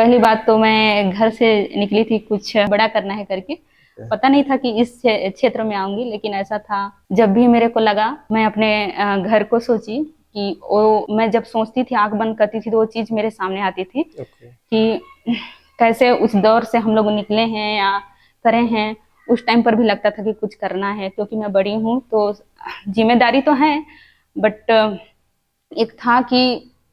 पहली बात तो मैं घर से निकली थी कुछ बड़ा करना है करके। पता नहीं था कि इस क्षेत्र में आऊंगी, लेकिन ऐसा था। जब भी मेरे को लगा, मैं अपने घर को सोची कि वो मैं जब सोचती थी, आंख बंद करती थी, तो वो चीज मेरे सामने आती थी कि कैसे उस दौर से हम लोग निकले हैं या करे हैं। उस टाइम पर भी लगता था कि कुछ करना है, क्योंकि मैं बड़ी हूँ तो जिम्मेदारी तो है, बट एक था कि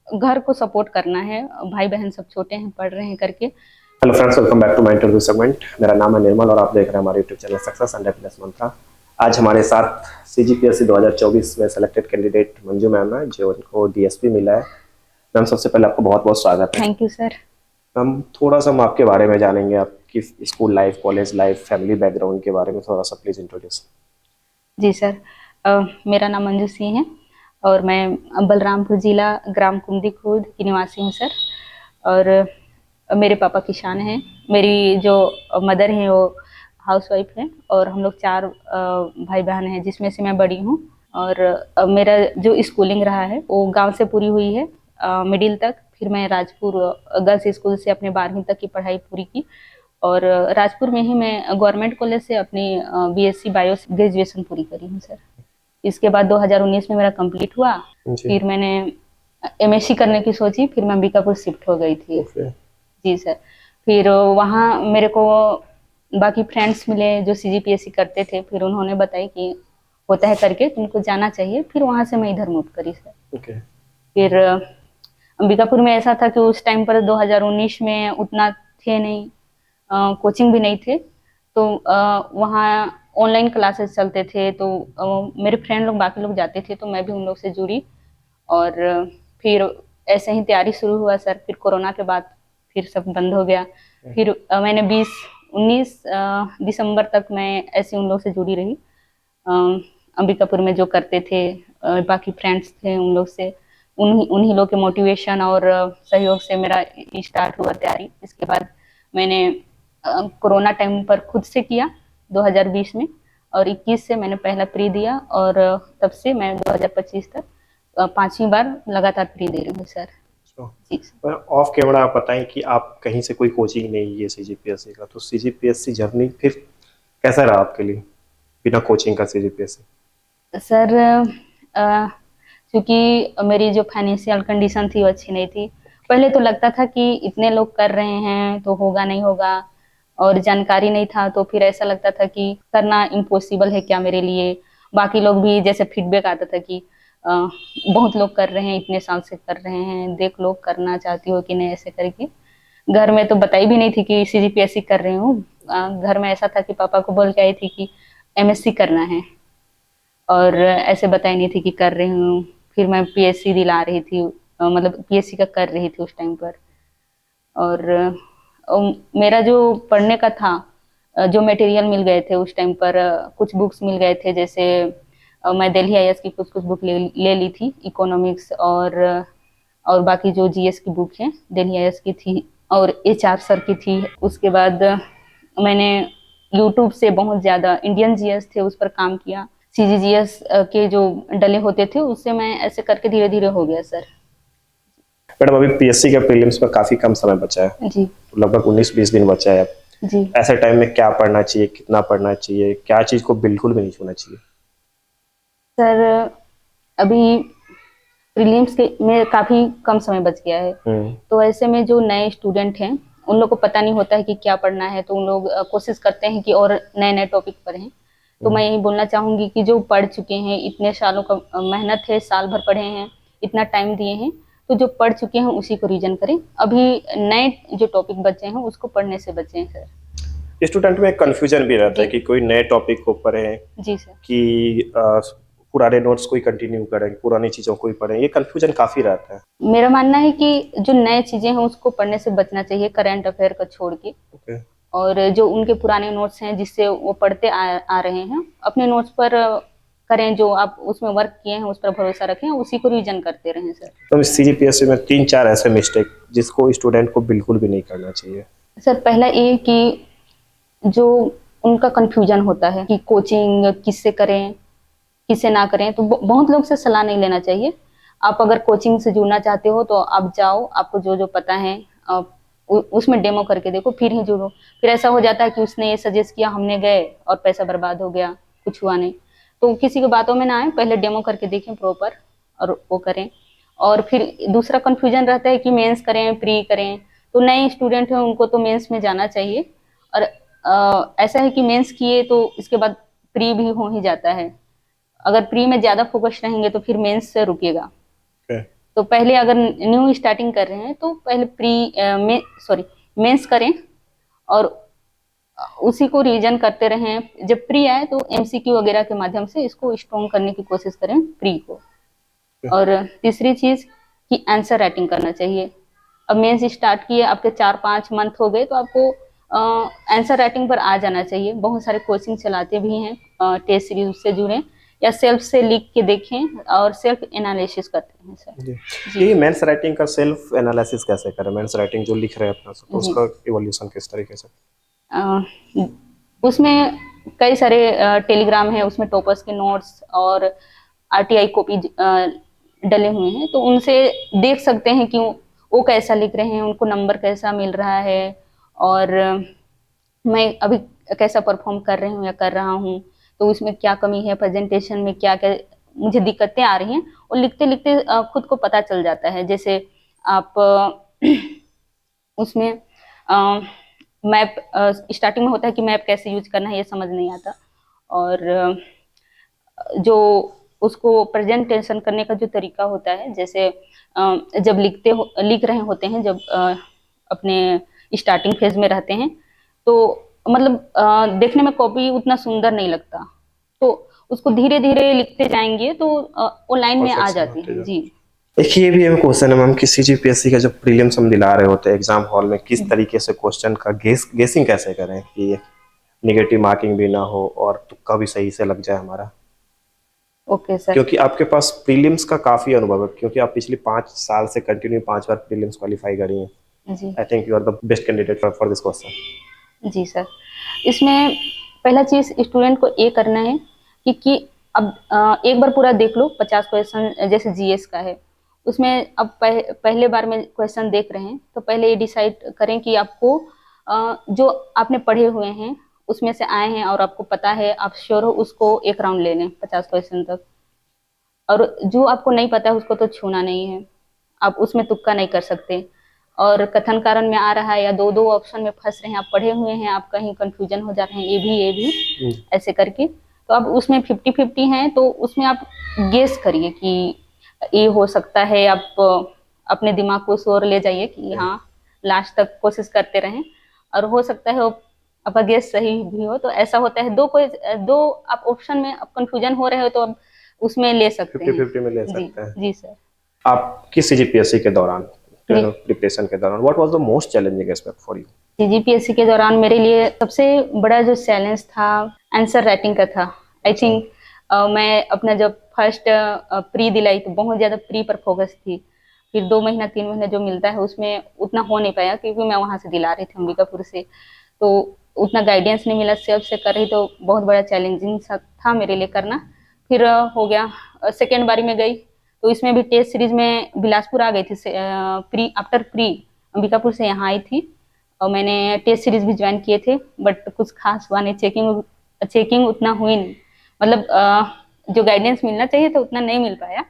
घर को सपोर्ट करना है, भाई बहन सब छोटे हैं, पढ़ रहे हैं करके। Hello friends, welcome back to my interview segment. मेरा नाम है निर्मल और आप देख रहे हैं हमारे YouTube channel Success and Happiness Mantra. आज हमारे साथ सीजीपीएससी 2024 में सेलेक्टेड कैंडिडेट मंजू मैम है, जो उनको डीएसपी मिला है। मैम, सबसे पहले आपको बहुत बहुत स्वागत है। Thank you sir. मैम, थोड़ा सा हम आपके बारे में जानेंगे, आपकी school life, college life, family background के बारे में थोड़ा सा प्लीज इंट्रोड्यूस। जी सर, मेरा नाम मंजू सिंह है और मैं बलरामपुर जिला ग्राम कुंदी खुर्द की निवासी हूँ सर। और मेरे पापा किसान हैं, मेरी जो मदर है वो हाउसवाइफ है, और हम लोग 4 भाई बहन हैं, जिसमें से मैं बड़ी हूँ। और मेरा जो स्कूलिंग रहा है वो गांव से पूरी हुई है, मिडिल तक। फिर मैं राजपुर गर्ल्स स्कूल से अपने 12वीं तक की पढ़ाई पूरी की, और राजपुर में ही मैं गवर्नमेंट कॉलेज से अपनी बीएससी बायो ग्रेजुएशन पूरी करी हूँ सर। इसके बाद 2019 में मेरा कंप्लीट हुआ। फिर मैंने एमएससी करने की सोची, फिर मैं अंबिकापुर शिफ्ट हो गई थी। जी सर। फिर वहाँ मेरे को बाकी फ्रेंड्स मिले जो सीजीपीएससी करते थे, फिर उन्होंने बताई कि होता है करके, तुमको जाना चाहिए। फिर वहाँ से मैं इधर मूव करी सर। फिर अंबिकापुर में ऐसा था कि उस टाइम पर 2019 में उतना थे नहीं, कोचिंग भी नहीं थे, तो वहाँ ऑनलाइन क्लासेस चलते थे। तो मेरे फ्रेंड लोग, बाकी लोग जाते थे, तो मैं भी उन लोग से जुड़ी। और फिर ऐसे ही तैयारी शुरू हुआ सर। फिर कोरोना के बाद फिर सब बंद हो गया। फिर मैंने 19 दिसंबर तक मैं ऐसे उन लोग से जुड़ी रही, अंबिकापुर में जो करते थे। बाकी फ्रेंड्स थे, उन लोग से उन्हीं लोग के मोटिवेशन और सहयोग से मेरा स्टार्ट हुआ तैयारी। इसके बाद मैंने कोरोना टाइम पर खुद से किया 2020 में, और 21 से मैंने पहला प्री दिया, और तब से मैं 2025 तक 5वीं बार लगातार प्री दे रही हूँ सर। ऑफ कैमरा आप बताएं कि आप कहीं से कोई कोचिंग नहीं है सीजीपीएससी का, तो सीजीपीएससी जर्नी फिर कैसा रहा आपके लिए बिना कोचिंग का सीजीपीएससी? सर क्योंकि मेरी जो फाइनेंशियल कंडीशन थी वो अच्छी नहीं थी। पहले तो लगता था कि इतने लोग कर रहे हैं तो होगा नहीं होगा, और जानकारी नहीं था, तो फिर ऐसा लगता था कि करना इम्पॉसिबल है क्या मेरे लिए। बाकी लोग भी जैसे फीडबैक आता था कि बहुत लोग कर रहे हैं, इतने साल से कर रहे हैं, देख लो करना चाहती हो कि नहीं, ऐसे करके। घर में तो बताई भी नहीं थी कि सीजीपीएससी कर रही हूँ। घर में ऐसा था कि पापा को बोल के आई थी कि एमएससी करना है, और ऐसे बताई नहीं थी कि कर रही हूँ। फिर मैं पीएससी दिला रही थी, मतलब पीएससी का कर रही थी उस टाइम पर। और मेरा जो पढ़ने का था, जो मटेरियल मिल गए थे उस टाइम पर, कुछ बुक्स मिल गए थे, जैसे मैं दिल्ली आईएएस की कुछ बुक ले ली थी, इकोनॉमिक्स और बाकी जो जीएस की बुक है दिल्ली आईएएस की थी, और एचआर सर की थी। उसके बाद मैंने यूट्यूब से बहुत ज़्यादा इंडियन जीएस थे उस पर काम किया। सीजीजीएस के जो डले होते थे उससे मैं ऐसे करके धीरे धीरे हो गया सर। मैडम, अभी पीएससी का प्रीलिम्स में काफी कम समय बचा है जी, तो लगभग 19-20 दिन बचा है अब जी। ऐसे टाइम में क्या पढ़ना चाहिए, कितना पढ़ना चाहिए, क्या चीज को बिल्कुल भी नहीं छूना चाहिए? सर अभी प्रीलिम्स के में काफी कम समय बच गया है, तो ऐसे में जो नए स्टूडेंट हैं उन लोग को पता नहीं होता है कि क्या पढ़ना है, तो उन लोग कोशिश करते हैं कि और नए नए टॉपिक पढ़ें। तो मैं यही बोलना चाहूंगी कि जो पढ़ चुके हैं, इतने सालों का मेहनत है, साल भर पढ़े हैं, इतना टाइम दिए हैं, तो जो पढ़ चुके हैं उसी को रिवीजन करें। अभी नए जो टॉपिक बचे हैं उसको पढ़ने से बचें सर। स्टूडेंट में कंफ्यूजन भी रहता है कि कोई नए टॉपिक को पढ़ें जी सर, कि पुराने नोट्स को ही कंटिन्यू करें, पुरानी चीजों को ही पढ़ें, ये कंफ्यूजन काफी रहता है। मेरा मानना है कि जो नए चीजें हैं उसको पढ़ने से बचना चाहिए, करंट अफेयर का छोड़ के। और जो उनके पुराने नोट्स हैं जिससे वो पढ़ते आ रहे हैं, अपने नोट्स पर करें, जो आप उसमें वर्क किए हैं उस पर भरोसा रखें, उसी को रिवीजन करते रहें सर। तो सीजीपीएससी में 3-4 ऐसे मिस्टेक जिसको स्टूडेंट को बिल्कुल भी नहीं करना चाहिए। सर पहला ये कि जो उनका कंफ्यूजन होता है कि कोचिंग किससे करें किससे ना करें, तो बहुत लोग से सलाह नहीं लेना चाहिए। आप अगर कोचिंग से जुड़ना चाहते हो तो आप जाओ, आपको जो जो पता है उसमें डेमो करके देखो फिर ही जुड़ो। फिर ऐसा हो जाता है कि उसने ये सजेस्ट किया, हमने गए और पैसा बर्बाद हो गया, कुछ हुआ नहीं। तो किसी की बातों में ना आए, पहले डेमो करके देखें प्रॉपर और वो करें। और फिर दूसरा कंफ्यूजन रहता है कि मेंस करें प्री करें, तो नए स्टूडेंट हैं उनको तो मेंस में जाना चाहिए। और ऐसा है कि मेंस किए तो इसके बाद प्री भी हो ही जाता है। अगर प्री में ज्यादा फोकस रहेंगे तो फिर मेंस से रुकेगा। Okay. तो पहले अगर न्यू स्टार्टिंग कर रहे हैं तो पहले मेंस करें और उसी को रिवीजन करते रहें। जब प्री आए तो एमसीक्यू वगैरह के माध्यम से इसको स्ट्रॉन्ग करने की कोशिश करें प्री को। और तीसरी चीज कि आंसर राइटिंग करना चाहिए। अब मेंस स्टार्ट किए, आपके 4-5 मंथ हो गए तो आपको आंसर राइटिंग पर आ जाना चाहिए। बहुत सारे कोचिंग चलाते भी हैं, टेस्ट सीरीज उससे जुड़े या सेल्फ से लिख के देखें और सेल्फ एनालिसिस करते हैं सर। जी, मेंस राइटिंग का सेल्फ एनालिसिस कैसे करें? मेंस राइटिंग जो लिख रहे हैं अपना, तो उसका इवोल्यूशन किस तरीके से? उसमें कई सारे टेलीग्राम है, उसमें टॉपर्स के नोट्स और आरटीआई कॉपी डले हुए हैं, तो उनसे देख सकते हैं कि वो कैसा लिख रहे हैं, उनको नंबर कैसा मिल रहा है और मैं अभी कैसा परफॉर्म कर रही हूँ या कर रहा हूँ, तो उसमें क्या कमी है, प्रेजेंटेशन में क्या क्या मुझे दिक्कतें आ रही हैं, और लिखते लिखते खुद को पता चल जाता है। जैसे आप उसमें मैप स्टार्टिंग में होता है कि मैप कैसे यूज करना है ये समझ नहीं आता, और जो उसको प्रेजेंटेशन करने का जो तरीका होता है, जैसे जब लिख रहे होते हैं, जब अपने स्टार्टिंग फेज में रहते हैं, तो मतलब देखने में कॉपी उतना सुंदर नहीं लगता, तो उसको धीरे धीरे लिखते जाएंगे तो वो लाइन में आ जाती है। जी, एक ये भी एक क्वेश्चन है मैम कि सीजीपीएससी का जो प्रीलिम्स हम दिला रहे होते हैं एग्जाम हॉल में, किस तरीके से क्वेश्चन का गेसिंग कैसे करें कि नेगेटिव मार्किंग भी ना हो और तुक्का भी सही से लग जाए हमारा? Okay sir. क्योंकि आपके पास प्रीलिम्स का काफी अनुभव है, क्योंकि आप पिछले 5 साल से कंटिन्यू 5 बार प्रीलिम्स क्वालिफाई करी हैं। जी, I think you are the best candidate for this question. जी सर। इसमें पहला चीज स्टूडेंट को ये करना है कि अब एक बार पूरा देख लो 50 क्वेश्चन, जैसे जीएस का है, उसमें अब पहले बार में क्वेश्चन देख रहे हैं तो पहले ये डिसाइड करें कि आपको जो आपने पढ़े हुए हैं उसमें से आए हैं और आपको पता है, आप श्योर हो, उसको एक राउंड ले लें 50 क्वेश्चन तक। और जो आपको नहीं पता है उसको तो छूना नहीं है, आप उसमें तुक्का नहीं कर सकते। और कथन कारण में आ रहा है या दो दो ऑप्शन में फंस रहे हैं, आप पढ़े हुए हैं, आप कहीं कंफ्यूजन हो जा रहे हैं, ये भी ऐसे करके, तो अब उसमें 50-50 हैं, तो उसमें आप गेस करिए कि ये हो सकता है। आप अपने दिमाग को उस ओर ले जाइए कि हाँ, लास्ट तक कोशिश करते रहें, और हो सकता है आपका गेस सही भी हो। तो ऐसा होता है, दो आप ऑप्शन में आप कंफ्यूजन हो रहे हो तो आप उसमें ले सकते हैं, 50-50 में ले जी सकते हैं। जी सर। आपकी सीजीपीएससी के दौरान, प्रिपरेशन के दौरान, what was the most challenging aspect for you? CGPSC के दौरान मेरे लिए सबसे बड़ा जो चैलेंज था आंसर राइटिंग का था। आई थिंक मैं अपना जब फर्स्ट प्री दिलाई तो बहुत ज़्यादा प्री पर फोकस थी, फिर 2 महीना 3 महीना जो मिलता है उसमें उतना हो नहीं पाया, क्योंकि मैं वहाँ से दिला रही थी अंबिकापुर से, तो उतना गाइडेंस नहीं मिला, सेल्फ से कर रही, तो बहुत बड़ा चैलेंजिंग था मेरे लिए करना। फिर हो गया, सेकेंड बारी में गई तो इसमें भी टेस्ट सीरीज में बिलासपुर आ गई थी, प्री आफ्टर प्री अंबिकापुर से यहाँ आई थी, और मैंने टेस्ट सीरीज भी ज्वाइन किए थे, बट कुछ खास हुआ नहीं, चेकिंग उतना हुई नहीं, मतलब जो गाइडेंस मिलना चाहिए था उतना नहीं मिल पाया,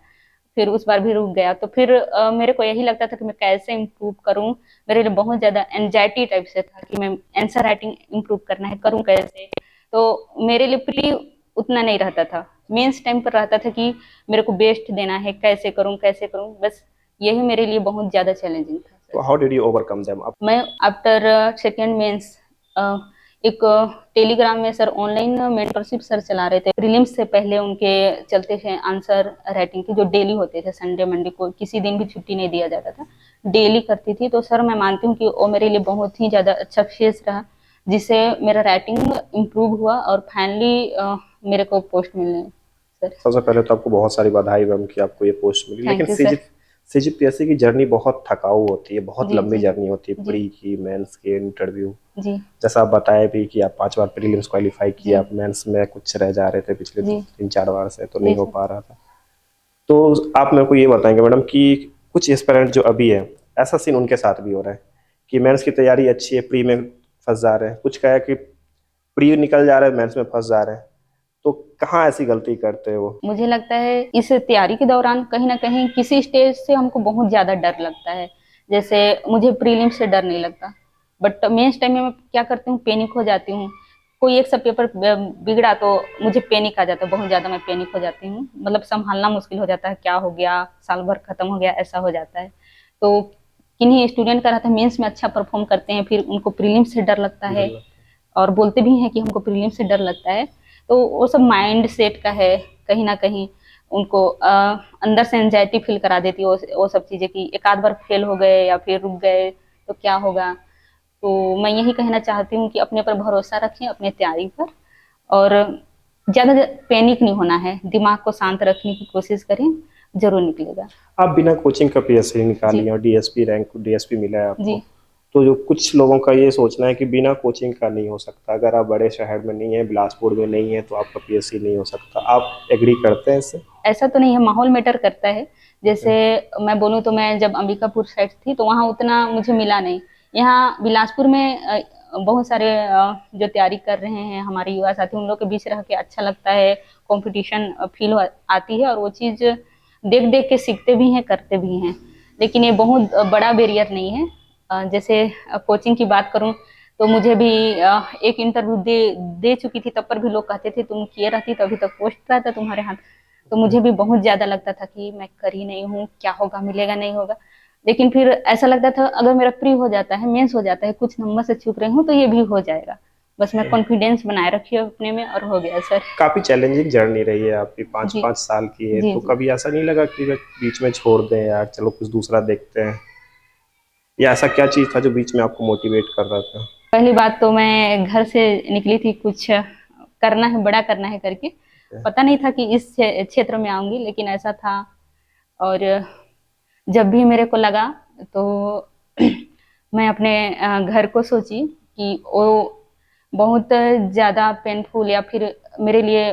फिर उस बार भी रुक गया। तो फिर मेरे को यही लगता था कि मैं कैसे इम्प्रूव करूं, मेरे लिए बहुत ज़्यादा एंजाइटी टाइप से था कि मैं आंसर राइटिंग इम्प्रूव करना है, करूं कैसे। तो मेरे लिए प्री उतना नहीं रहता था, मेंस टाइम पर रहता था कि मेरे को बेस्ट देना है, कैसे करूं, बस यही मेरे लिए बहुत ज़्यादा चैलेंजिंग था। तो how did you overcome them? मैं आफ्टर सेकेंड मेंस एक टेलीग्राम में सर ऑनलाइन मेंटरशिप सर चला रहे थे, प्रीलिम्स से पहले उनके चलते थे आंसर राइटिंग के जो डेली होते थे, संडे मंडे को किसी दिन भी छुट्टी नहीं दिया जाता था, डेली करती थी। तो सर मैं मानती हूँ कि वो मेरे लिए बहुत ही ज़्यादा अच्छा फेस रहा, जिससे मेरा राइटिंग इम्प्रूव हुआ और फाइनली मेरे को पोस्ट मिलने। सर सबसे पहले तो आपको बहुत सारी बधाई मैम कि आपको ये पोस्ट मिली, लेकिन सीजीपीएससी की जर्नी बहुत थकाऊ होती है, बहुत लंबी जर्नी होती है, प्री की, मेंस की, इंटरव्यू। जी, जैसा आप बताए भी कि आप 5 बार प्रीलिम्स क्वालिफाई किया, आप मेंस में कुछ रह जा रहे थे पिछले 3-4 बार से, तो नहीं हो पा रहा था। तो आप मेरे को ये बताएंगे मैडम कि कुछ एस्पिरेंट जो अभी है, ऐसा सीन उनके साथ भी हो रहा है कि मेंस की तैयारी अच्छी है, प्री में फंस जा रहे हैं, कुछ कहे कि प्री निकल जा रहे हैं, मेंस में फंस जा रहे हैं। तो कहाँ ऐसी गलती करते हैं वो? मुझे लगता है इस तैयारी के दौरान कहीं ना कहीं किसी स्टेज से हमको बहुत ज्यादा डर लगता है। जैसे मुझे प्रीलिम से डर नहीं लगता, बट मेंस टाइम में मैं क्या करती हूँ, पैनिक हो जाती हूँ। कोई एक सा पेपर बिगड़ा तो मुझे पैनिक आ जाता है, बहुत ज्यादा मैं पैनिक हो जाती हूँ, मतलब संभालना मुश्किल हो जाता है, क्या हो गया, साल भर खत्म हो गया, ऐसा हो जाता है। तो किन्हीं स्टूडेंट का रहता है मेंस में अच्छा परफॉर्म करते हैं, फिर उनको प्रीलिम से डर लगता है और बोलते भी हैं कि हमको प्रीलिम से डर लगता है। तो वो सब माइंड सेट का है, कहीं ना कहीं उनको अंदर से एंजाइटी फील करा देती है वो सब चीजें, कि एक आध बार फेल हो गए या फिर रुक गए तो क्या होगा। तो मैं यही कहना चाहती हूँ कि अपने पर भरोसा रखें, अपने तैयारी पर, और ज्यादा पैनिक नहीं होना है, दिमाग को शांत रखने की कोशिश करें, जरूर निकलेगा। आप बिना कोचिंग का पीएससी जी निकाली और डीएसपी रैंक डीएसपी मिला है जी। आपको, तो जो कुछ लोगों का ये सोचना है कि बिना कोचिंग का नहीं हो सकता, अगर आप बड़े शहर में नहीं है, बिलासपुर में नहीं है, तो आपका पीएससी नहीं हो सकता। आप एग्री करते हैं इससे? ऐसा तो नहीं है, माहौल मैटर करता है। जैसे मैं बोलूँ तो मैं जब अंबिकापुर साइड थी तो वहाँ उतना मुझे मिला नहीं। यहाँ बिलासपुर में बहुत सारे जो तैयारी कर रहे हैं हमारे युवा साथी, उन लोग के बीच रह के अच्छा लगता है, कंपटीशन फील आती है, और वो चीज़ देख देख के सीखते भी हैं, करते भी हैं। लेकिन ये बहुत बड़ा बैरियर नहीं है। जैसे कोचिंग की बात करूँ तो मुझे भी एक इंटरव्यू दे दे चुकी थी, तब पर भी लोग कहते थे तुम किए रहती तो अभी तक पोस्ट रहता तुम्हारे हाथ। तो मुझे भी बहुत ज्यादा लगता था कि मैं कर ही नहीं हूँ, क्या होगा, मिलेगा नहीं होगा। लेकिन फिर ऐसा लगता था अगर मेरा प्री हो जाता है, मेंस हो जाता है, कुछ नंबर से चूक रही हूँ तो ये भी हो जाएगा। बस मैं कॉन्फिडेंस बनाए रखी हूँ अपने में और हो गया सर। काफी चैलेंजिंग जर्नी रही है आपकी, पाँच जी पाँच साल की है, जी तो जी। कभी ऐसा नहीं लगा कि वे बीच में छोड़ दें यार, चलो कुछ दूसरा देखते हैं? या ऐसा क्या चीज था जो बीच में आपको मोटिवेट कर रहा था? पहली बात तो मैं घर से निकली थी कुछ करना है, बड़ा करना है करके। पता नहीं था कि इस क्षेत्र में आऊंगी, लेकिन ऐसा था। और जब भी मेरे को लगा तो मैं अपने घर को सोची कि वो बहुत ज़्यादा पेनफुल, या फिर मेरे लिए,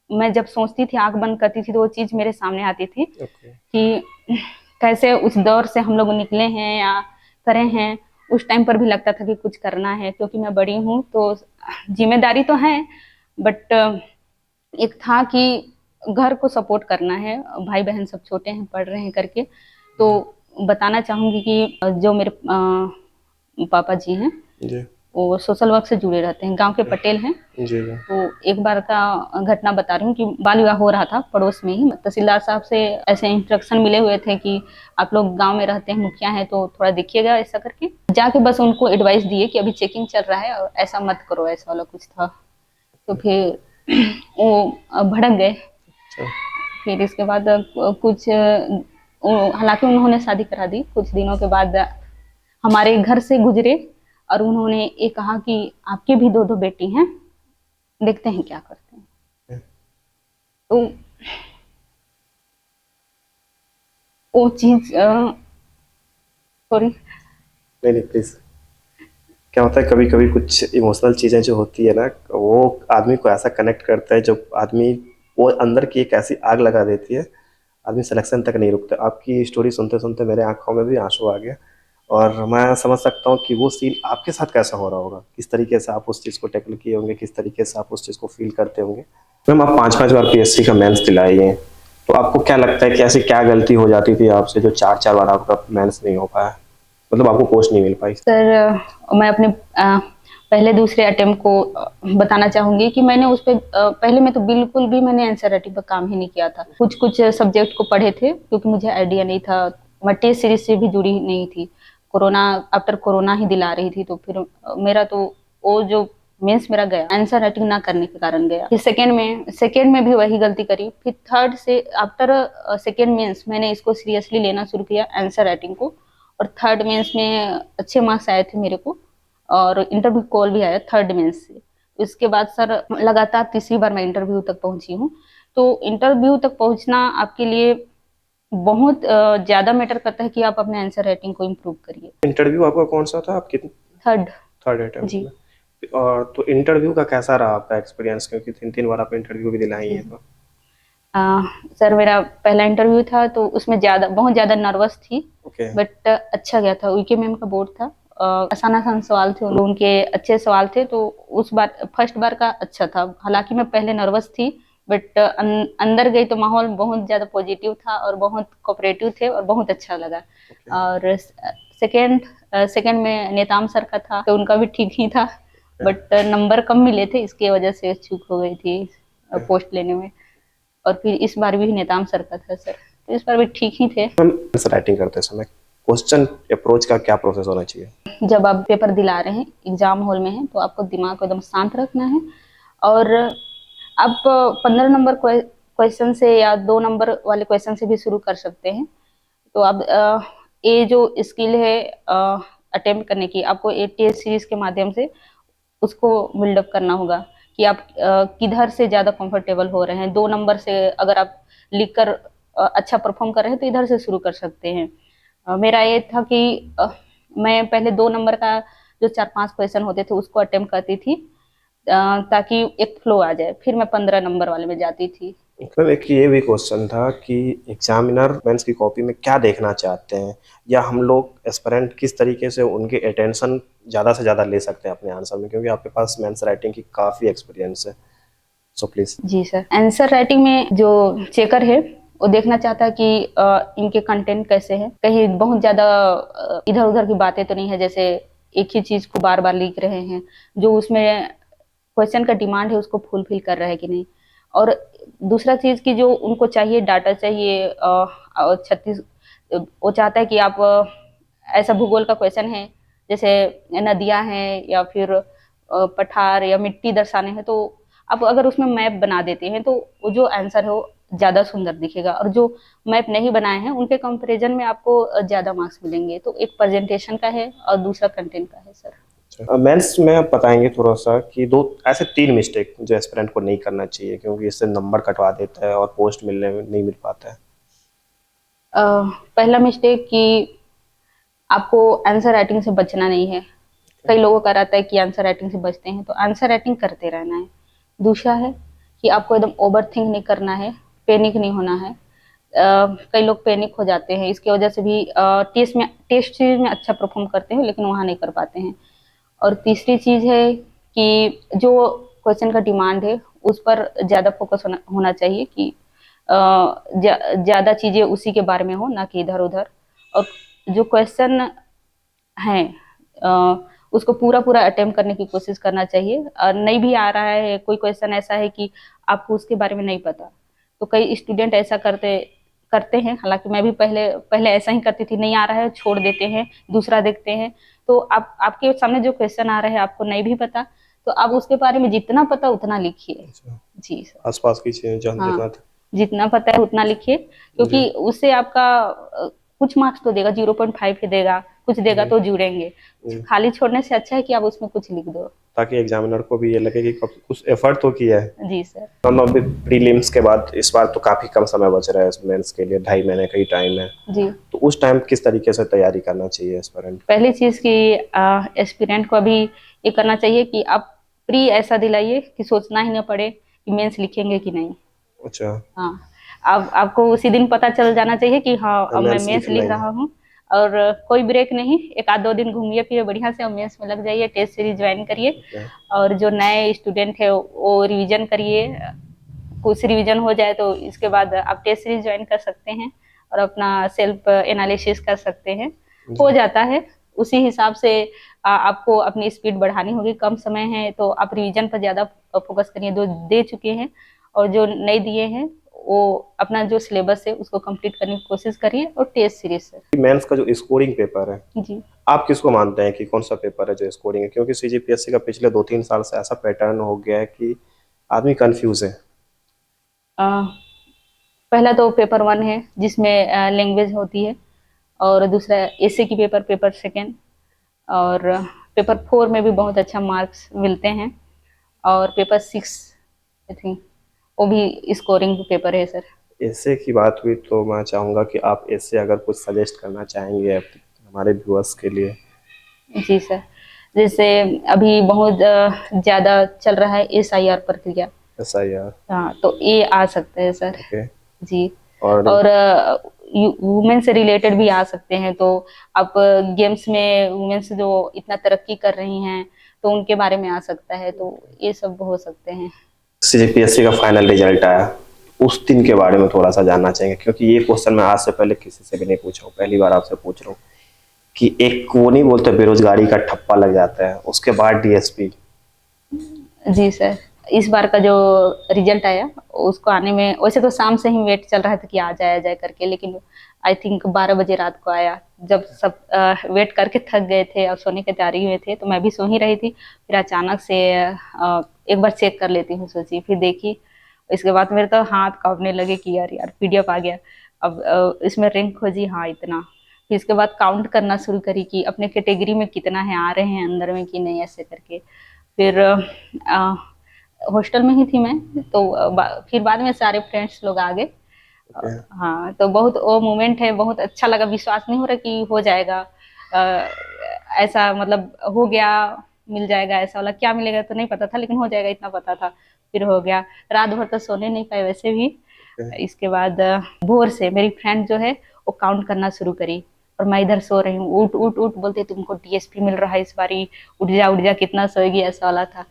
मैं जब सोचती थी, आंख बंद करती थी, तो वो चीज़ मेरे सामने आती थी ओके। कि कैसे उस दौर से हम लोग निकले हैं या करे हैं। उस टाइम पर भी लगता था कि कुछ करना है, क्योंकि मैं बड़ी हूँ तो जिम्मेदारी तो है, बट एक था कि घर को सपोर्ट करना है, भाई बहन सब छोटे हैं, पढ़ रहे हैं करके। तो बताना चाहूंगी कि जो मेरे पापा जी हैं जी वो सोशल वर्क से जुड़े रहते हैं, गांव के पटेल हैं। जी जी। तो एक बार का घटना बता रही हूँ कि बाल विवाह हो रहा था पड़ोस में ही। तहसीलदार साहब से ऐसे इंस्ट्रक्शन मिले हुए थे कि आप लोग गांव में रहते हैं, मुखिया हैं, तो थोड़ा देखिएगा ऐसा करके। जाके बस उनको एडवाइस दिए कि अभी चेकिंग चल रहा है और ऐसा मत करो, ऐसा वाला कुछ था। तो फिर वो भड़क गए। अच्छा। फिर इसके बाद कुछ हालांकि उन्होंने शादी करा दी, कुछ दिनों के बाद हमारे घर से गुजरे और उन्होंने ये कहा कि आपकी भी दो दो बेटी हैं, देखते हैं क्या करते हैं। तो वो चीज सॉरी। नहीं नहीं प्लीज। क्या होता है, कभी कभी कुछ इमोशनल चीज़ें जो होती है ना, वो आदमी को ऐसा कनेक्ट करता है, जो आदमी वो अंदर की एक ऐसी आग लगा देती है, आदमी सिलेक्शन तक नहीं रुकता। आपकी स्टोरी सुनते सुनते मेरे आंखों में भी आंसू आ गया, और मैं समझ सकता हूँ कि वो सीन आपके साथ कैसा हो रहा होगा, किस तरीके से आप उस चीज़ को टैकल किए होंगे, किस तरीके से आप उस चीज़ को फील करते होंगे। मैम, आप 5 5 बार पीएससी का मेंस दिलाई हैं, तो आपको क्या लगता है कि ऐसी क्या गलती हो जाती थी आपसे जो 4 4 बार आपका मेंस नहीं हो पाया, मतलब आपको पोस्ट नहीं मिल पाई? सर मैं अपने पहले दूसरे अटेम्प्ट को बताना चाहूंगी कि मैंने उस पर पहले में तो बिल्कुल भी मैंने आंसर राइटिंग पर काम ही नहीं किया था। कुछ कुछ सब्जेक्ट को पढ़े थे क्योंकि मुझे आइडिया नहीं था, मैं टेस्ट सीरीज से भी जुड़ी नहीं थी। कोरोना, आफ्टर कोरोना ही दिला रही थी, तो फिर मेरा तो वो जो मेंस मेरा गया आंसर राइटिंग ना करने के कारण गया। फिर सेकेंड में भी वही गलती करी। फिर थर्ड से आफ्टर सेकेंड मेंस मैंने इसको सीरियसली लेना शुरू किया आंसर राइटिंग को, और थर्ड मेंस में अच्छे मार्क्स आए थे मेरे को, और इंटरव्यू कॉल भी आया थर्ड मेंस से। उसके बाद सर लगातार तीसरी बार मैं इंटरव्यू तक पहुंची हूँ। तो इंटरव्यू तक पहुंचना आपके लिए बहुत ज्यादा मैटर करता है कि आप अपने आंसर राइटिंग को इम्प्रूव करिए। इंटरव्यू आपका कौन सा था, आप कितने? थर्ड। थर्ड अटेम्प्ट जी में? और तो इंटरव्यू का कैसा रहा आपका एक्सपीरियंस, क्योंकि 3 3 बार आप इंटरव्यू भी दिलाई हैं तो? सर मेरा पहला इंटरव्यू था तो उसमें बहुत ज्यादा नर्वस थी, ओके। बट अच्छा गया था। वीके मैम का बोर्ड था आसान आसान सवाल थे, उनके अच्छे सवाल थे, तो उस बार फर्स्ट बार का अच्छा था। हालांकि मैं पहले नर्वस थी, बट अंदर गई तो माहौल बहुत ज़्यादा पॉजिटिव था और बहुत कोऑपरेटिव थे और बहुत अच्छा लगा। और सेकंड सेकंड में नेताम सर का था, तो उनका भी ठीक ही था, बट नंबर कम मिले थे, इसकी वजह से चूक हो गई थी पोस्ट लेने में। और फिर इस बार भी नेताम सर का था सर, तो इस बार भी ठीक ही थे। हम राइटिंग करते समय क्वेश्चन अप्रोच का क्या प्रोसेस होना चाहिए? जब आप पेपर दिला रहे हैं, एग्जाम हॉल में हैं, तो आपको दिमाग को एकदम शांत रखना है। और आप 15 नंबर क्वेश्चन से या 2 नंबर वाले क्वेश्चन से भी शुरू कर सकते हैं। तो आप ये जो स्किल है अटेम्प्ट करने की, आपको टेस्ट सीरीज के माध्यम से उसको बिल्डअप करना होगा कि आप किधर से ज़्यादा कंफर्टेबल हो रहे हैं। 2 नंबर से अगर आप लिखकर अच्छा परफॉर्म कर रहे हैं तो इधर से शुरू कर सकते हैं। मेरा ये था कि मैं पहले 2 नंबर का जो 4-5 क्वेश्चन होते थे उसको अटेम्प्ट करती थी, ताकि एक फ्लो आ जाए, फिर मैं 15 नंबर वाले में जाती थी। मतलब एक ये भी क्वेश्चन था कि एग्जामिनर मेंस की कॉपी में क्या देखना चाहते हैं, या हम लोग एस्पिरेंट किस तरीके से उनके अटेंशन ज़्यादा से ज़्यादा ले सकते हैं अपने आंसर में, क्योंकि आपके पास मेंस राइटिंग की काफ़ी एक्सपीरियंस है। So please. जी सर, आंसर राइटिंग में जो चेकर है वो देखना चाहता है कि इनके कंटेंट कैसे हैं, कहीं बहुत ज़्यादा इधर उधर की बातें तो नहीं है, जैसे एक ही चीज़ को बार बार लिख रहे हैं, जो उसमें क्वेश्चन का डिमांड है उसको फुलफिल कर रहा है कि नहीं। और दूसरा चीज़ की जो उनको चाहिए, डाटा चाहिए, 36 वो चाहता है कि आप ऐसा भूगोल का क्वेश्चन है, जैसे नदियाँ हैं या फिर पठार या मिट्टी दर्शाने हैं, तो आप अगर उसमें मैप बना देते हैं तो वो जो आंसर है वो ज़्यादा सुंदर दिखेगा। और जो मैप नहीं बनाए हैं उनके कंपैरिजन में आपको ज़्यादा मार्क्स मिलेंगे। तो एक प्रेजेंटेशन का है और दूसरा कंटेंट का है सर। मेंस में आप बताएंगे थोड़ा सा कि दो ऐसे 3 मिस्टेक जो एस्पिरेंट को नहीं करना चाहिए, क्योंकि इससे नंबर कटवा देता है और पोस्ट मिलने में नहीं मिल पाता है। पहला मिस्टेक कि आपको आंसर राइटिंग से बचना नहीं है। कई लोगों का रहता है कि आंसर राइटिंग से बचते हैं, तो आंसर राइटिंग करते रहना है। दूसरा है कि आपको एकदम ओवर थिंक नहीं करना है, पैनिक नहीं होना है। कई लोग पैनिक हो जाते हैं, इसकी वजह से भी टेस्ट सीरीज में अच्छा परफॉर्म करते हैं लेकिन वहाँ नहीं कर पाते हैं। और तीसरी चीज़ है कि जो क्वेश्चन का डिमांड है उस पर ज़्यादा फोकस होना चाहिए कि ज़्यादा चीज़ें उसी के बारे में हो, ना कि इधर उधर। और जो क्वेश्चन हैं उसको पूरा पूरा अटेम्प्ट करने की कोशिश करना चाहिए। नहीं भी आ रहा है, कोई क्वेश्चन ऐसा है कि आपको उसके बारे में नहीं पता, तो कई स्टूडेंट ऐसा करते करते हैं। हालांकि मैं भी पहले पहले ऐसा ही करती थी, नहीं आ रहा है छोड़ देते हैं, दूसरा देखते हैं। तो आप आपके सामने जो क्वेश्चन आ रहा है आपको नहीं भी पता, तो आप उसके बारे में जितना पता उतना लिखिए। जी सर। आसपास की चीजें जान हाँ, जितना पता है उतना लिखिए, क्योंकि उससे आपका कुछ मार्क्स तो देगा, 0.5 ही देगा, कुछ देगा तो जुड़ेंगे। खाली छोड़ने से अच्छा है कि आप उसमें कुछ लिख दो, ताकि एग्जामिनर को भी ये लगे कि कुछ एफर्ट तो किया है। जी सर। हम अभी प्रीलिम्स के बाद इस बार तो काफी कम समय बच रहा है मेंस के लिए, 2.5 महीने का ही टाइम है जी। तो उस टाइम किस तरीके से तैयारी करना चाहिए एस्पिरेंट? पहली चीज की एस्पिरेंट को अभी ये करना चाहिए कि आप प्री ऐसा दिलाइए कि सोचना ही ना पड़े कि मेंस लिखेंगे कि नहीं। अच्छा। हाँ, अब आपको उसी दिन पता चल जाना चाहिए कि हाँ अब मैं मेंस लिख रहा हूँ। और कोई ब्रेक नहीं, 1-2 दिन घूमिए फिर बढ़िया से मेंस में लग जाइए, टेस्ट सीरीज ज्वाइन करिए। और जो नए स्टूडेंट है वो रिवीजन करिए, कुछ रिवीजन हो जाए तो इसके बाद आप टेस्ट सीरीज ज्वाइन कर सकते हैं और अपना सेल्फ एनालिसिस कर सकते हैं, हो जाता है। उसी हिसाब से आपको अपनी स्पीड बढ़ानी होगी, कम समय है तो आप रिवीजन पर ज़्यादा फोकस करिए, जो दे चुके हैं और जो नहीं दिए हैं वो अपना जो सिलेबस है उसको कंप्लीट करने की कोशिश करिए। और टेस्ट सीरीज से मेंस का जो स्कोरिंग पेपर है जी, आप किसको मानते हैं कि कौन सा पेपर है जो स्कोरिंग है? क्योंकि सीजीपीएससी का पिछले 2-3 साल से ऐसा पैटर्न हो गया है कि आदमी कंफ्यूज है। पहला तो पेपर 1 है जिसमें लैंग्वेज होती है, और दूसरा एसए की पेपर सेकेंड, और पेपर 4 में भी बहुत अच्छा मार्क्स मिलते हैं, और पेपर 6 आई थिंक वो भी स्कोरिंग पेपर है सर। एसे की बात हुई तो मैं चाहूँगा कि आप एसे अगर कुछ सजेस्ट करना चाहेंगे हमारे व्यूअर्स के लिए। जी सर, जैसे अभी बहुत ज़्यादा चल रहा है SIR प्रक्रिया। SIR। हाँ, तो ये आ सकता है सर। ओके। जी। और और वुमेन से रिलेटेड भी आ सकते हैं। तो आप गेम्स में वुमेन्स जो इतना तरक्की कर रही हैं तो उनके बारे में आ सकता है, तो ये सब हो सकते हैं। सीजीपीएससी का फाइनल रिजल्ट आया, उस दिन के बारे में थोड़ा सा जानना चाहेंगे, क्योंकि ये क्वेश्चन मैं आज से पहले किसी से भी नहीं पूछा हूँ, पहली बार आपसे पूछ रहा हूँ कि एक वो नहीं बोलते बेरोजगारी का ठप्पा लग जाता है, उसके बाद डीएसपी। जी सर, इस बार का जो रिजल्ट आया उसको आने में वैसे तो शाम से ही वेट चल रहा था कि आ जाए करके, लेकिन आई थिंक 12 बजे रात को आया। जब सब वेट करके थक गए थे और सोने की तैयारी में थे तो मैं भी सो ही रही थी। फिर अचानक से एक बार चेक कर लेती हूँ सोची, फिर देखी। इसके बाद मेरे तो हाथ कांपने लगे कि यार यार पीडीएफ आ गया। अब इसमें रैंक खोजी, हाँ इतना। फिर इसके बाद काउंट करना शुरू करी कि अपने कैटेगरी में कितना है, आ रहे हैं अंदर में कि नहीं, ऐसे करके। फिर हॉस्टल में ही थी मैं, तो फिर बाद में सारे फ्रेंड्स लोग आ गए। हाँ, तो बहुत वो मोमेंट है, बहुत अच्छा लगा। विश्वास नहीं हो रहा कि हो जाएगा। अ, ऐसा मतलब हो गया, मिल जाएगा ऐसा वाला, क्या मिलेगा तो नहीं पता था, लेकिन हो जाएगा इतना पता था। फिर हो गया। रात भर तो सोने नहीं पाए वैसे भी। इसके बाद भोर से मेरी फ्रेंड जो है वो काउंट करना शुरू करी और मैं इधर सो रही हूँ। उठ उठ उठ बोलते, तुमको डीएसपी मिल रहा है इस बारी, उठ जा कितना सोएगी, ऐसा वाला था।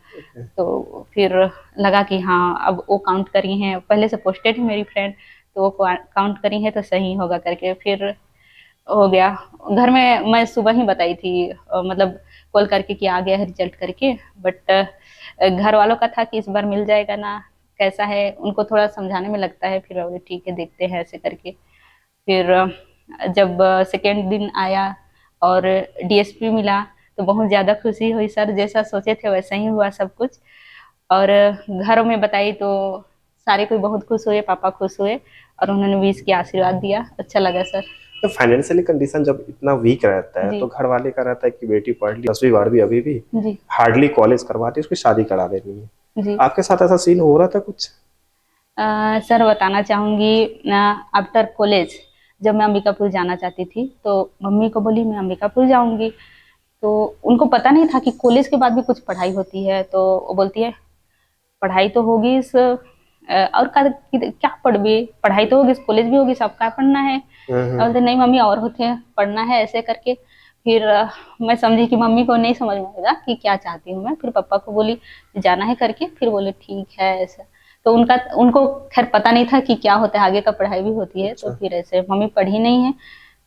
तो फिर लगा कि हाँ अब वो काउंट करी हैं, पहले से पोस्टेड है मेरी फ्रेंड, तो वो काउंट करी है तो सही होगा करके फिर हो गया। घर में मैं सुबह ही बताई थी, मतलब कॉल करके कि आ गया है रिजल्ट करके। बट घर वालों का था कि इस बार मिल जाएगा ना, कैसा है, उनको थोड़ा समझाने में लगता है। फिर बोले ठीक है देखते हैं ऐसे करके। फिर जब सेकेंड दिन आया और डीएसपी मिला तो बहुत ज़्यादा खुशी हुई सर, जैसा सोचे थे वैसा ही हुआ सब कुछ। और घरों में बताई तो सारे कोई बहुत खुश हुए, पापा खुश हुए और उन्होंने भी इसकी आशीर्वाद दिया। अच्छा लगा सर। तो फाइनेंशियली कंडीशन जब इतना वीक रहता है जी तो घर वाले का रहता है कि बेटी पढ़ ली 10वीं 12वीं अभी भी, जी हार्डली कॉलेज करवाती, उसकी शादी करा देनी है। जी। आपके साथ ऐसा सीन हो रहा था कुछ? सर बताना चाहूँगी, आफ्टर कॉलेज जब मैं अंबिकापुर जाना चाहती थी तो मम्मी को बोली मैं अंबिकापुर जाऊँगी। तो उनको पता नहीं था कि कॉलेज के बाद भी कुछ पढ़ाई होती है। तो वो बोलती है पढ़ाई तो होगी इस और क्या पढ़बी, पढ़ाई तो होगी, कॉलेज भी होगी, सब क्या पढ़ना है। बोलते नहीं मम्मी और होते हैं, पढ़ना है ऐसे करके। फिर मैं समझी कि मम्मी को नहीं समझ में आएगा कि क्या चाहती हूँ मैं। फिर पापा को बोली जाना है करके, फिर बोले ठीक है ऐसा। तो उनको खैर पता नहीं था कि क्या होता है, आगे का पढ़ाई भी होती है। तो अच्छा। फिर ऐसे मम्मी पढ़ी नहीं है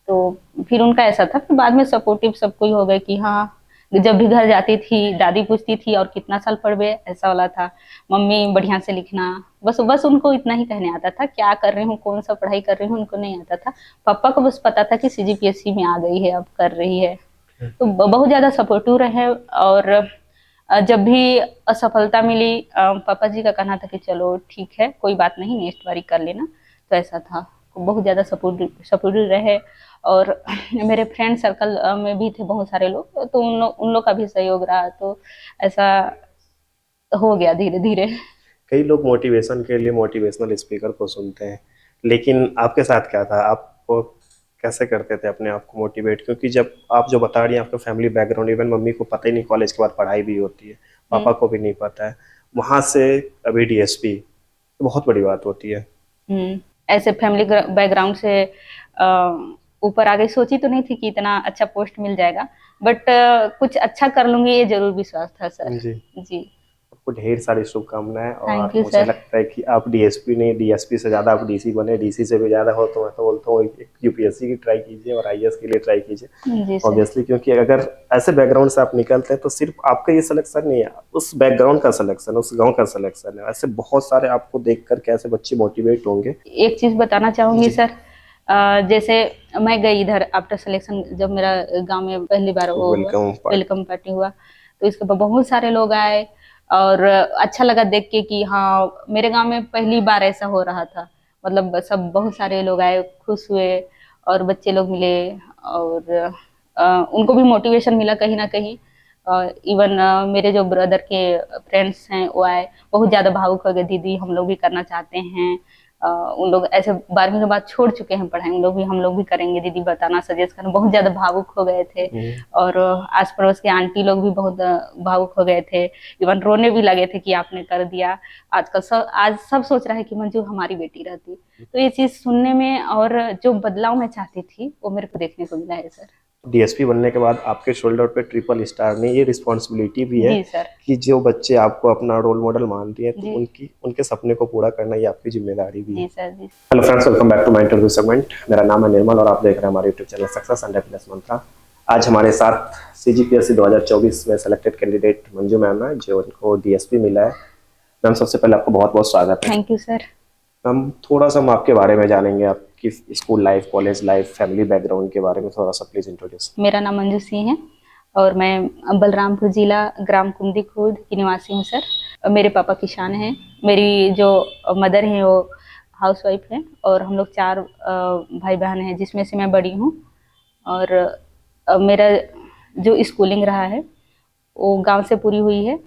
तो फिर उनका ऐसा था। फिर बाद में सपोर्टिव सब कोई हो गए कि हाँ, जब भी घर जाती थी दादी पूछती थी और कितना साल पढ़बे, ऐसा वाला था। मम्मी बढ़िया से लिखना, बस बस उनको इतना ही कहने आता था। क्या कर रही हूँ, कौन सा पढ़ाई कर रही हूँ, उनको नहीं आता था। पापा को बस पता था कि सीजीपीएससी में आ गई है, अब कर रही है। तो बहुत ज्यादा सपोर्टिव रहे। और जब भी असफलता मिली, पापा जी का कहना था कि चलो ठीक है कोई बात नहीं, नेक्स्ट बारी कर लेना। तो ऐसा था, बहुत ज्यादा सपोर्टिव रहे। और मेरे फ्रेंड सर्कल में भी थे बहुत सारे लोग, तो उन लोग का भी सहयोग रहा। तो ऐसा हो गया धीरे धीरे। कई लोग मोटिवेशन के लिए मोटिवेशनल स्पीकर को सुनते हैं, लेकिन आपके साथ क्या था? आप कैसे करते थे अपने आप को मोटिवेट? क्योंकि जब आप जो बता रही हैं आपका फैमिली बैकग्राउंड, इवन मम्मी को पता ही नहीं कॉलेज के बाद पढ़ाई भी होती है, पापा को भी नहीं पता है, वहां से अभी डीएसपी, तो बहुत बड़ी बात होती है। ऐसे फैमिली बैकग्राउंड से ऊपर आ गई। सोची तो नहीं थी कि इतना अच्छा पोस्ट मिल जाएगा, बट कुछ अच्छा कर लूंगी ये जरूर विश्वास था सर। जी। जी। आपको ढेर सारी शुभकामनाएं, थैंक और यू मुझे सर। लगता है कि आप डीएसपी नहीं, डीएसपी से ज़्यादा आप डीसी बने, डीसी से भी ज़्यादा हो तो मैं तो बोलता हूँ एक यूपीएससी की ट्राई कीजिए और आईएएस के लिए ट्राई कीजिए। जी सर। ऑब्वियसली, क्योंकि अगर ऐसे बैकग्राउंड से आप निकलते हैं तो सिर्फ आपका ये सिलेक्शन नहीं है, उस बैकग्राउंड का सिलेक्शन, उस गांव का सिलेक्शन है। ऐसे बहुत सारे आपको देख कर कैसे बच्चे मोटिवेट होंगे। एक चीज बताना चाहूंगी जी। सर, जैसे मैं गई इधर आफ्टर सिलेक्शन, जब मेरा गांव में पहली बार वो हुआ, वेलकम पार्ट। वेलकम पार्टी हुआ, तो इसके बाद बहुत सारे लोग आए। और अच्छा लगा देख के कि हाँ मेरे गांव में पहली बार ऐसा हो रहा था। मतलब सब बहुत सारे लोग आए, खुश हुए और बच्चे लोग मिले। और उनको भी मोटिवेशन मिला कहीं ना कहीं। इवन मेरे जो ब्रदर के फ्रेंड्स हैं वो आए, बहुत ज्यादा भावुक हो गए, दीदी हम लोग भी करना चाहते हैं। उन लोग ऐसे 12वीं के बाद छोड़ चुके हैं पढ़ाई, उन लोग भी हम लोग भी करेंगे दीदी बताना सजेस्ट करना, बहुत ज्यादा भावुक हो गए थे। और आस पड़ोस के आंटी लोग भी बहुत भावुक हो गए थे, इवन रोने भी लगे थे कि आपने कर दिया। आज सब सोच रहा है कि मंजू हमारी बेटी रहती। तो ये चीज सुनने में और जो बदलाव मैं चाहती थी वो मेरे को देखने को मिला है सर। डीएसपी बनने के बाद आपके शोल्डर पे ट्रिपल स्टार में ये रिस्पॉन्सिबिलिटी भी है जी सर। कि जो बच्चे आपको अपना रोल मॉडल मान रही है तो जी। उनके सपने को पूरा करना ये आपकी जिम्मेदारी भी है। जी सर। जी। Hello friends, welcome back to my interview segment. मेरा नाम है निर्मल और आप देख रहे हैं हमारे YouTube channel Success and Happiness Mantra. आज हमारे साथ सीजीपीएससी 2024 में सेलेक्टेड कैंडिडेट मंजू मैम है, जो उनको डीएसपी मिला है। मैम, सबसे पहले आपको बहुत बहुत स्वागत है। Thank you sir. मैम, थोड़ा सा हम आपके बारे में जानेंगे, आपकी school life, college life, family background के बारे में थोड़ा सा प्लीज इंट्रोड्यूस। मेरा नाम मंजू सिंह है और मैं बलरामपुर जिला ग्राम कुंदी खुर्द की निवासी हूँ सर। मेरे पापा किसान हैं, मेरी जो मदर हैं वो हाउसवाइफ हैं और हम लोग 4 भाई बहन हैं जिसमें से मैं बड़ी हूँ। और मेरा जो स्कूलिंग रहा है वो गांव से पूरी हुई है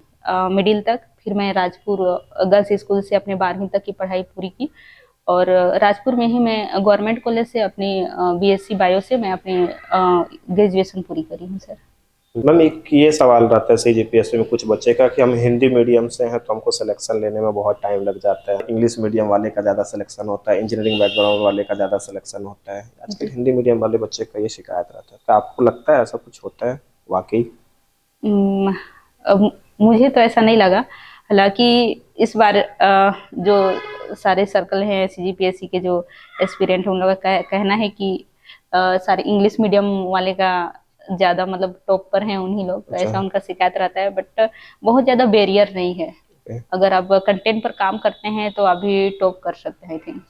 मिडिल तक। फिर मैं राजपुर गर्ल्स स्कूल से अपने 12वीं तक की पढ़ाई पूरी की और राजपुर में ही मैं गवर्नमेंट कॉलेज से अपनी बीएससी बायो से मैं अपनी ग्रेजुएशन पूरी करी हूँ सर। मैम, एक ये सवाल रहता है सीजीपीएससी में कुछ बच्चे का कि हम हिंदी मीडियम से हैं तो हमको सिलेक्शन लेने में बहुत टाइम लग जाता है, इंग्लिश मीडियम वाले का ज़्यादा सिलेक्शन होता है, इंजीनियरिंग बैकग्राउंड वाले का ज़्यादा सिलेक्शन होता है। आजकल हिंदी मीडियम वाले बच्चे का ये शिकायत रहता है, क्या आपको लगता है ऐसा कुछ होता है वाकई? मुझे तो ऐसा नहीं लगा। हालांकि इस बार जो सारे सर्कल हैं सीजीपीएससी के जो एस्पिरेंट हैं उन लोगों का कहना है कि सारे इंग्लिश मीडियम वाले का ज्यादा मतलब टॉप पर हैं उन्हीं लोग। तो ऐसा उनका शिकायत रहता है, बट बहुत ज्यादा बैरियर नहीं है। अगर आप कंटेंट पर काम करते हैं तो आप भी टॉप कर सकते हैं। I think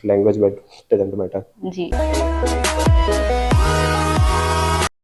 language doesn't matter. Ji.